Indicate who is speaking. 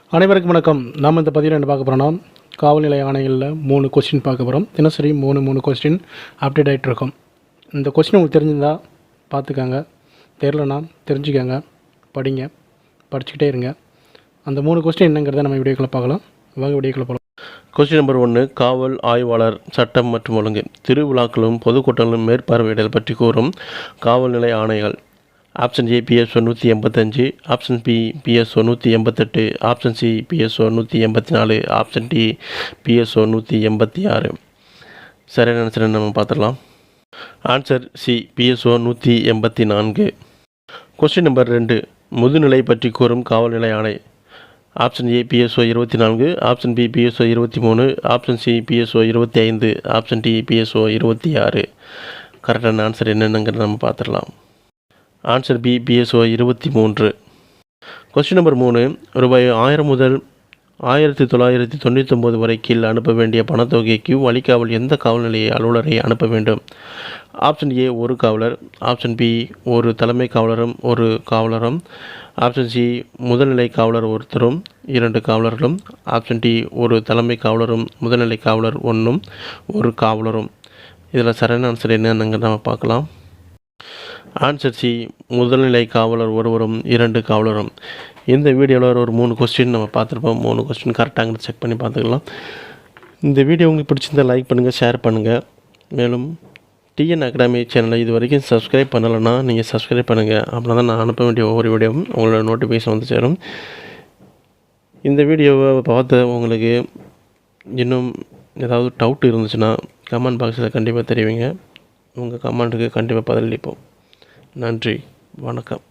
Speaker 1: அனைவருக்கும் வணக்கம். நாம் இந்த பதிவில் என்ன பார்க்க போகிறோம்னா, காவல் நிலைய ஆணைகளில் 3 கொஸ்டின் பார்க்க போகிறோம். தினசரி 3 கொஸ்டின் அப்டேட் ஆகிட்டு இருக்கோம். இந்த கொஸ்டின் உங்களுக்கு தெரிஞ்சிருந்தால் பார்த்துக்கங்க, தெரிலனா தெரிஞ்சுக்கங்க, படிங்க, படிச்சுக்கிட்டே இருங்க. அந்த 3 கொஸ்டின் என்னங்கிறத நம்ம வீடியோக்களை பார்க்கலாம். வாங்க வீடியோக்களை போகலாம்.
Speaker 2: கொஸ்டின் நம்பர் 1, காவல் ஆய்வாளர் சட்டம் மற்றும் ஒழுங்கு திருவிழாக்களும் பொதுக்கூட்டங்களும் மேற்பார்வையிடல் பற்றி கூறும் காவல் நிலைய ஆணைகள். Option A PSO 185, option B PSO 188, option C PSO 184, option D PSO 186. சரியான ஆன்சர் நம்ம பார்த்துடலாம். Answer C PSO 184. Question number 2, முதுநிலை பற்றி கூறும் காவல் நிலைய ஆணை. Option A PSO 24, option B PSO 23, option C PSO 25, option D PSO 26. கரெக்டான ஆன்சர் என்னென்னங்கிறத நம்ம பார்த்துடலாம். Answer B PSO 23. Question number 3, ரூபாய் 1000 முதல் 1999 வரை கீழ் அனுப்ப வேண்டிய பணத்தொகைக்கு வழிகாவல் எந்த காவல் நிலைய அலுவலரை அனுப்ப வேண்டும்? ஆப்ஷன் ஏ ஒரு காவலர், ஆப்ஷன் பி ஒரு தலைமை காவலரும் ஒரு காவலரும், ஆப்ஷன் சி முதல்நிலை காவலர் ஒருத்தரும் 2 காவலர்களும், ஆப்ஷன் டி ஒரு தலைமை காவலரும் முதல்நிலை காவலர் 1 ஒரு காவலரும். இதில் சரியான ஆன்சர் என்னன்னு நம்ம பார்க்கலாம். ஆன்சர் சி முதல்நிலை காவலர் ஒருவரும் 2 காவலரும். இந்த வீடியோவில் ஒரு 3 கொஸ்டின் நம்ம பார்த்துருப்போம். 3 கொஸ்டின் கரெக்டாக செக் பண்ணி பார்த்துக்கலாம். இந்த வீடியோ உங்களுக்கு பிடிச்சிருந்தால் லைக் பண்ணுங்கள், ஷேர் பண்ணுங்கள். மேலும் TN அகாடமி சேனலை இது வரைக்கும் சப்ஸ்கிரைப் பண்ணலைன்னா நீங்கள் சப்ஸ்கிரைப் பண்ணுங்கள். அப்படின்னா தான் நான் அனுப்ப வேண்டிய ஒவ்வொரு வீடியோவும் உங்களோட நோட்டிஃபிகேஷன் வந்து சேரும். இந்த வீடியோவை பார்த்து உங்களுக்கு இன்னும் ஏதாவது டவுட் இருந்துச்சுன்னா கமெண்ட் பாக்ஸில் கண்டிப்பாக தெரிவிங்க. உங்கள் கமெண்ட்டுக்கு கண்டிப்பாக பதிலளிப்போம். நன்றி, வணக்கம்.